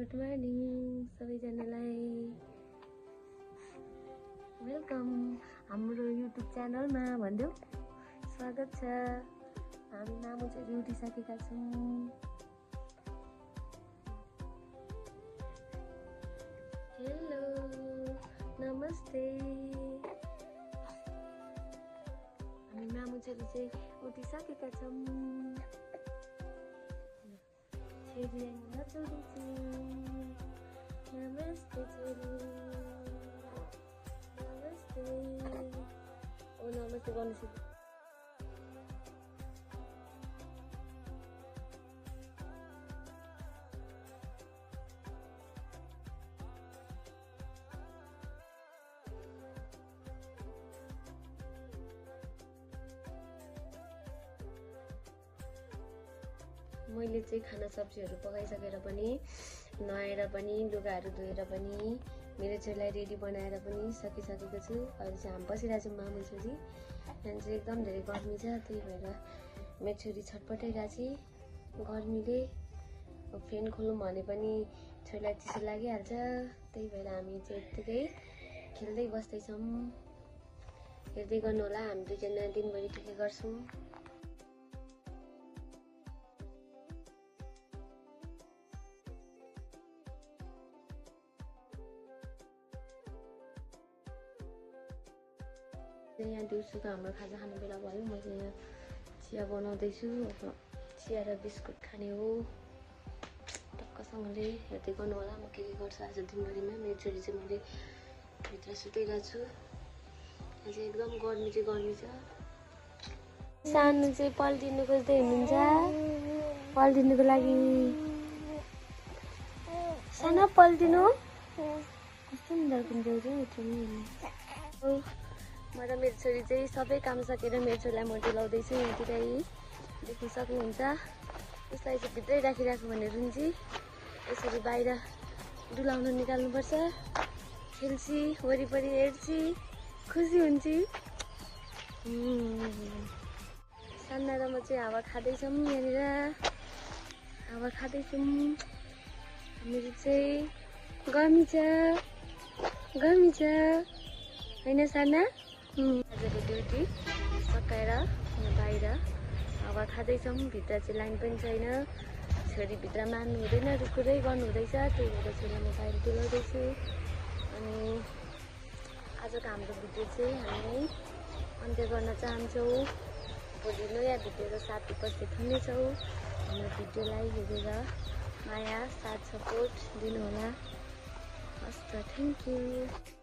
Good morning सबैजनालाई welcome हाम्रो YouTube च्यानलमा भन्दियो स्वागत छ। हामी मामु चाहिँ उठिसकेका छौँ। हेलो नमस्ते। हामी मामु चाहिँ उठिसकेका छौँ। छोरी नचोरी नमस्ते छोरी नमस्ते। ओ नमस्ते गर्नु सिक मैले चाहिँ खाना सब्जीहरू पकाइसकेर पनि नुहाएर पनि लुगाहरू धोएर पनि मेरो छोरीलाई रेडी बनाएर पनि सकिसकेको छु। अहिले चाहिँ हामी बसिरहेको छौँ मामु छोरी। यहाँ चाहिँ एकदम धेरै गर्मी छ, त्यही भएर मेरो छोरी छटपटाइरहेको छ गर्मीले। फ्यान खोलौँ भने पनि छोरीलाई चिसो लागिहाल्छ, त्यही भएर हामी चाहिँ यत्तिकै खेल्दै बस्दैछौँ। हेर्दै गर्नु होला, हामी दुईजना दिनभरि के के गर्छौँ। यहाँ दिउँसोको हाम्रो खाजा खाने बेला भयो। म चाहिँ यहाँ चिया बनाउँदैछु। अब चिया र बिस्कुट खाने हो। टक्कसँगले हेर्दै गर्नु होला म के गर्छु आज दिनभरिमा। मेरो छोरी चाहिँ मैले भित्र सुताइरहेको छु। आज एकदम गर्मी छ। सानो चाहिँ पल्टिनु खोज्दै हुनुहुन्छ। पल्टिनुको लागि सानो पल्टिनु कस्तो डरकुन्जाउ चाहिँ म र मेरो छोरी चाहिँ सबै काम सकेर मेरो छोरीलाई म डुलाउँदैछु। यहाँतिरै देख्न सक्नुहुन्छ। उसलाई चाहिँ भित्रै राखिराख्नु भने रुन्ची, यसरी बाहिर डुलाउन निकाल्नुपर्छ। खेल्ची वरिपरि हेर्ची खुसी हुन्छ। सान्ना र म चाहिँ हावा खाँदैछौँ। यहाँनिर हावा खाँदैछौँ। मेरो चाहिँ गर्मी छ होइन साना। आजको ड्युटी सकाएर बाहिर हावा खाँदैछौँ। भित्र चाहिँ लाइन पनि छैन। छोरी भित्र मान्नु हुँदैन, रुखुरै गर्नु हुँदैछ, त्यही भएर छोरी म बाहिर डुलाउँदैछु। अनि आजको हाम्रो भिडियो चाहिँ हामी अन्त्य गर्न चाहन्छौँ। भोलि नयाँ भिडियो साथ उपस्थित हुनेछौँ। हाम्रो भिडियोलाई हेरेर माया साथ सपोर्ट दिनुहोला। हस् त, थ्याङ्क यू।